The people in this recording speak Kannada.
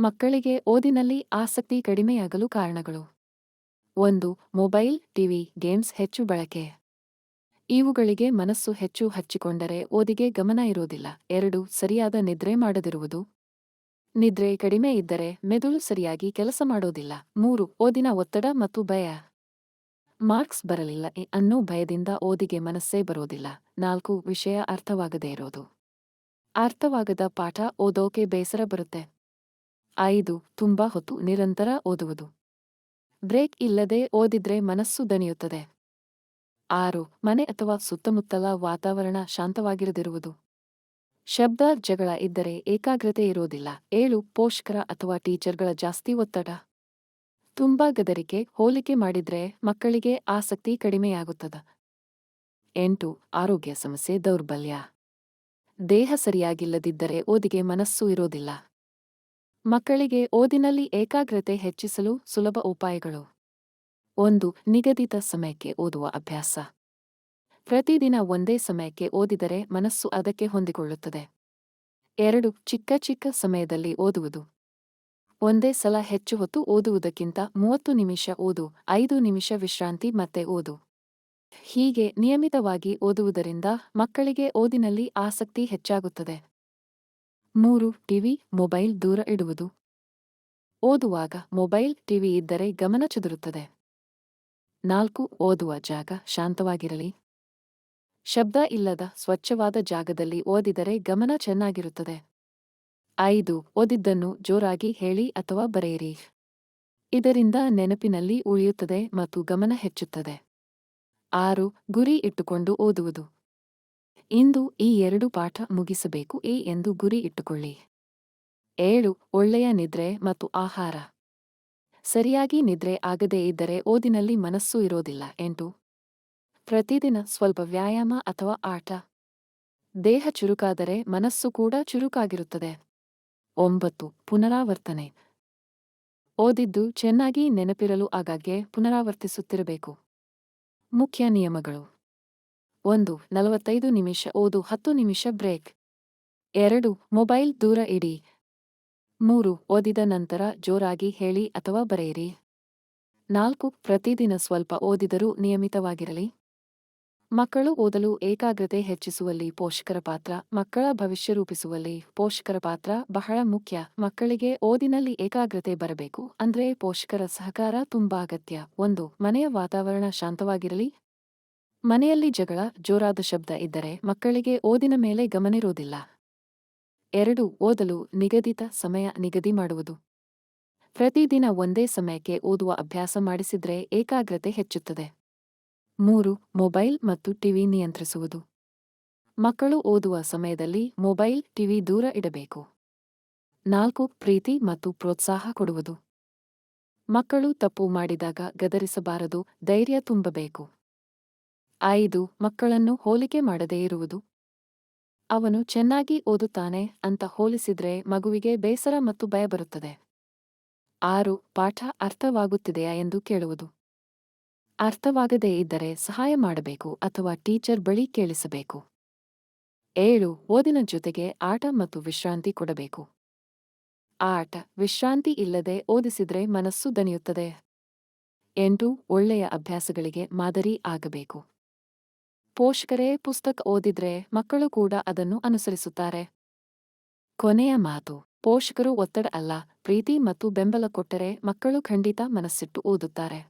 ಮಕ್ಕಳಿಗೆ ಓದಿನಲ್ಲಿ ಆಸಕ್ತಿ ಕಡಿಮೆಯಾಗಲು ಕಾರಣಗಳು. 1. ಮೊಬೈಲ್, ಟಿವಿ, ಗೇಮ್ಸ್ ಹೆಚ್ಚು ಬಳಕೆ. ಇವುಗಳಿಗೆ ಮನಸ್ಸು ಹೆಚ್ಚು ಹಚ್ಚಿಕೊಂಡರೆ ಓದಿಗೆ ಗಮನ ಇರೋದಿಲ್ಲ. 2. ಸರಿಯಾದ ನಿದ್ರೆ ಮಾಡದಿರುವುದು. ನಿದ್ರೆ ಕಡಿಮೆ ಇದ್ದರೆ ಮೆದುಳು ಸರಿಯಾಗಿ ಕೆಲಸ ಮಾಡೋದಿಲ್ಲ. 3. ಓದಿನ ಒತ್ತಡ ಮತ್ತು ಭಯ. ಮಾರ್ಕ್ಸ್ ಬರಲಿಲ್ಲ ಅನ್ನೋ ಭಯದಿಂದ ಓದಿಗೆ ಮನಸ್ಸೇ ಬರೋದಿಲ್ಲ. 4. ವಿಷಯ ಅರ್ಥವಾಗದೇ ಇರೋದು. ಅರ್ಥವಾಗದ ಪಾಠ ಓದೋಕೆ ಬೇಸರ ಬರುತ್ತೆ. 5. ತುಂಬಾ ಹೊತ್ತು ನಿರಂತರ ಓದುವುದು. ಬ್ರೇಕ್ ಇಲ್ಲದೆ ಓದಿದ್ರೆ ಮನಸ್ಸು ದಣಿಯುತ್ತದೆ. 6. ಮನೆ ಅಥವಾ ಸುತ್ತಮುತ್ತಲ ವಾತಾವರಣ ಶಾಂತವಾಗಿರದಿರುವುದು. ಶಬ್ದ, ಜಗಳ ಇದ್ದರೆ ಏಕಾಗ್ರತೆ ಇರೋದಿಲ್ಲ. 7. ಪೋಷಕರ ಅಥವಾ ಟೀಚರ್ಗಳ ಜಾಸ್ತಿ ಒತ್ತಡ. ತುಂಬಾ ಗದರಿಕೆ, ಹೋಲಿಕೆ ಮಾಡಿದ್ರೆ ಮಕ್ಕಳಿಗೆ ಆಸಕ್ತಿ ಕಡಿಮೆಯಾಗುತ್ತದ. 8. ಆರೋಗ್ಯ ಸಮಸ್ಯೆ, ದೌರ್ಬಲ್ಯ. ದೇಹ ಸರಿಯಾಗಿಲ್ಲದಿದ್ದರೆ ಓದಿಗೆ ಮನಸ್ಸು ಇರೋದಿಲ್ಲ. ಮಕ್ಕಳಿಗೆ ಓದಿನಲ್ಲಿ ಏಕಾಗ್ರತೆ ಹೆಚ್ಚಿಸಲು ಸುಲಭ ಉಪಾಯಗಳು. 1. ನಿಗದಿತ ಸಮಯಕ್ಕೆ ಓದುವ ಅಭ್ಯಾಸ. ಪ್ರತಿದಿನ ಒಂದೇ ಸಮಯಕ್ಕೆ ಓದಿದರೆ ಮನಸ್ಸು ಅದಕ್ಕೆ ಹೊಂದಿಕೊಳ್ಳುತ್ತದೆ. 2. ಚಿಕ್ಕ ಚಿಕ್ಕ ಸಮಯದಲ್ಲಿ ಓದುವುದು. ಒಂದೇ ಸಲ ಹೆಚ್ಚು ಹೊತ್ತು ಓದುವುದಕ್ಕಿಂತ 30 ನಿಮಿಷ ಓದು, 5 ನಿಮಿಷ ವಿಶ್ರಾಂತಿ ಮತ್ತೆ ಓದು. ಹೀಗೆ ನಿಯಮಿತವಾಗಿ ಓದುವುದರಿಂದ ಮಕ್ಕಳಿಗೆ ಓದಿನಲ್ಲಿ ಆಸಕ್ತಿ ಹೆಚ್ಚಾಗುತ್ತದೆ. 3. ಟಿವಿ, ಮೊಬೈಲ್ ದೂರ ಇಡುವುದು. ಓದುವಾಗ ಮೊಬೈಲ್, ಟಿವಿ ಇದ್ದರೆ ಗಮನ ಚದುರುತ್ತದೆ. 4. ಓದುವ ಜಾಗ ಶಾಂತವಾಗಿರಲಿ. ಶಬ್ದ ಇಲ್ಲದ ಸ್ವಚ್ಛವಾದ ಜಾಗದಲ್ಲಿ ಓದಿದರೆ ಗಮನ ಚೆನ್ನಾಗಿರುತ್ತದೆ. 5. ಓದಿದ್ದನ್ನು ಜೋರಾಗಿ ಹೇಳಿ ಅಥವಾ ಬರೆಯಿರಿ. ಇದರಿಂದ ನೆನಪಿನಲ್ಲಿ ಉಳಿಯುತ್ತದೆ ಮತ್ತು ಗಮನ ಹೆಚ್ಚುತ್ತದೆ. 6. ಗುರಿ ಇಟ್ಟುಕೊಂಡು ಓದುವುದು. ಇಂದು ಈ 2 ಪಾಠ ಮುಗಿಸಬೇಕು ಎಂದು ಗುರಿ ಇಟ್ಟುಕೊಳ್ಳಿ. 7. ಒಳ್ಳೆಯ ನಿದ್ರೆ ಮತ್ತು ಆಹಾರ. ಸರಿಯಾಗಿ ನಿದ್ರೆ ಆಗದೇ ಇದ್ದರೆ ಓದಿನಲ್ಲಿ ಮನಸ್ಸು ಇರೋದಿಲ್ಲ. 8. ಪ್ರತಿದಿನ ಸ್ವಲ್ಪ ವ್ಯಾಯಾಮ ಅಥವಾ ಆಟ. ದೇಹ ಚುರುಕಾದರೆ ಮನಸ್ಸು ಕೂಡ ಚುರುಕಾಗಿರುತ್ತದೆ. 9. ಪುನರಾವರ್ತನೆ. ಓದಿದ್ದು ಚೆನ್ನಾಗಿ ನೆನಪಿರಲು ಆಗಾಗ್ಗೆ ಪುನರಾವರ್ತಿಸುತ್ತಿರಬೇಕು. ಮುಖ್ಯ ನಿಯಮಗಳು. 1. 45 ನಿಮಿಷ ಓದು, 10 ನಿಮಿಷ ಬ್ರೇಕ್. 2. ಮೊಬೈಲ್ ದೂರ ಇಡಿ. 3. ಓದಿದ ನಂತರ ಜೋರಾಗಿ ಹೇಳಿ ಅಥವಾ ಬರೆಯಿರಿ. 4. ಪ್ರತಿದಿನ ಸ್ವಲ್ಪ ಓದಿದರೂ ನಿಯಮಿತವಾಗಿರಲಿ. ಮಕ್ಕಳು ಓದಲು ಏಕಾಗ್ರತೆ ಹೆಚ್ಚಿಸುವಲ್ಲಿ ಪೋಷಕರ ಪಾತ್ರ. ಮಕ್ಕಳ ಭವಿಷ್ಯ ರೂಪಿಸುವಲ್ಲಿ ಪೋಷಕರ ಪಾತ್ರ ಬಹಳ ಮುಖ್ಯ. ಮಕ್ಕಳಿಗೆ ಓದಿನಲ್ಲಿ ಏಕಾಗ್ರತೆ ಬರಬೇಕು ಅಂದ್ರೆ ಪೋಷಕರ ಸಹಕಾರ ತುಂಬಾ ಅಗತ್ಯ. 1. ಮನೆಯ ವಾತಾವರಣ ಶಾಂತವಾಗಿರಲಿ. ಮನೆಯಲ್ಲಿ ಜಗಳ, ಜೋರಾದ ಶಬ್ದ ಇದ್ದರೆ ಮಕ್ಕಳಿಗೆ ಓದಿನ ಮೇಲೆ ಗಮನಿರೋದಿಲ್ಲ. 2. ಓದಲು ನಿಗದಿತ ಸಮಯ ನಿಗದಿ ಮಾಡುವುದು. ಪ್ರತಿದಿನ ಒಂದೇ ಸಮಯಕ್ಕೆ ಓದುವ ಅಭ್ಯಾಸ ಮಾಡಿಸಿದ್ರೆ ಏಕಾಗ್ರತೆ ಹೆಚ್ಚುತ್ತದೆ. 3. ಮೊಬೈಲ್ ಮತ್ತು ಟಿವಿ ನಿಯಂತ್ರಿಸುವುದು. ಮಕ್ಕಳು ಓದುವ ಸಮಯದಲ್ಲಿ ಮೊಬೈಲ್, ಟಿವಿ ದೂರ ಇಡಬೇಕು. 4. ಪ್ರೀತಿ ಮತ್ತು ಪ್ರೋತ್ಸಾಹ ಕೊಡುವುದು. ಮಕ್ಕಳು ತಪ್ಪು ಮಾಡಿದಾಗ ಗದರಿಸಬಾರದು, ಧೈರ್ಯ ತುಂಬಬೇಕು. 5. ಮಕ್ಕಳನ್ನು ಹೋಲಿಕೆ ಮಾಡದೇ ಇರುವುದು. ಅವನು ಚೆನ್ನಾಗಿ ಓದುತ್ತಾನೆ ಅಂತ ಹೋಲಿಸಿದ್ರೆ ಮಗುವಿಗೆ ಬೇಸರ ಮತ್ತು ಭಯ ಬರುತ್ತದೆ. 6. ಪಾಠ ಅರ್ಥವಾಗುತ್ತಿದೆಯಾ ಎಂದು ಕೇಳುವುದು. ಅರ್ಥವಾಗದೇ ಇದ್ದರೆ ಸಹಾಯ ಮಾಡಬೇಕು ಅಥವಾ ಟೀಚರ್ ಬಳಿ ಕೇಳಿಸಬೇಕು. 7. ಓದಿನ ಜೊತೆಗೆ ಆಟ ಮತ್ತು ವಿಶ್ರಾಂತಿ ಕೊಡಬೇಕು. ಆಟ, ವಿಶ್ರಾಂತಿ ಇಲ್ಲದೆ ಓದಿಸಿದ್ರೆ ಮನಸ್ಸು ದಣಿಯುತ್ತದೆ. 8. ಒಳ್ಳೆಯ ಅಭ್ಯಾಸಗಳಿಗೆ ಮಾದರಿ ಆಗಬೇಕು. ಪೋಷಕರೇ ಪುಸ್ತಕ ಓದಿದ್ರೆ ಮಕ್ಕಳು ಕೂಡ ಅದನ್ನು ಅನುಸರಿಸುತ್ತಾರೆ. ಕೊನೆಯ ಮಾತು. ಪೋಷಕರು ಒತ್ತಡ ಅಲ್ಲ, ಪ್ರೀತಿ ಮತ್ತು ಬೆಂಬಲ ಕೊಟ್ಟರೆ ಮಕ್ಕಳು ಖಂಡಿತ ಮನಸ್ಸಿಟ್ಟು ಓದುತ್ತಾರೆ.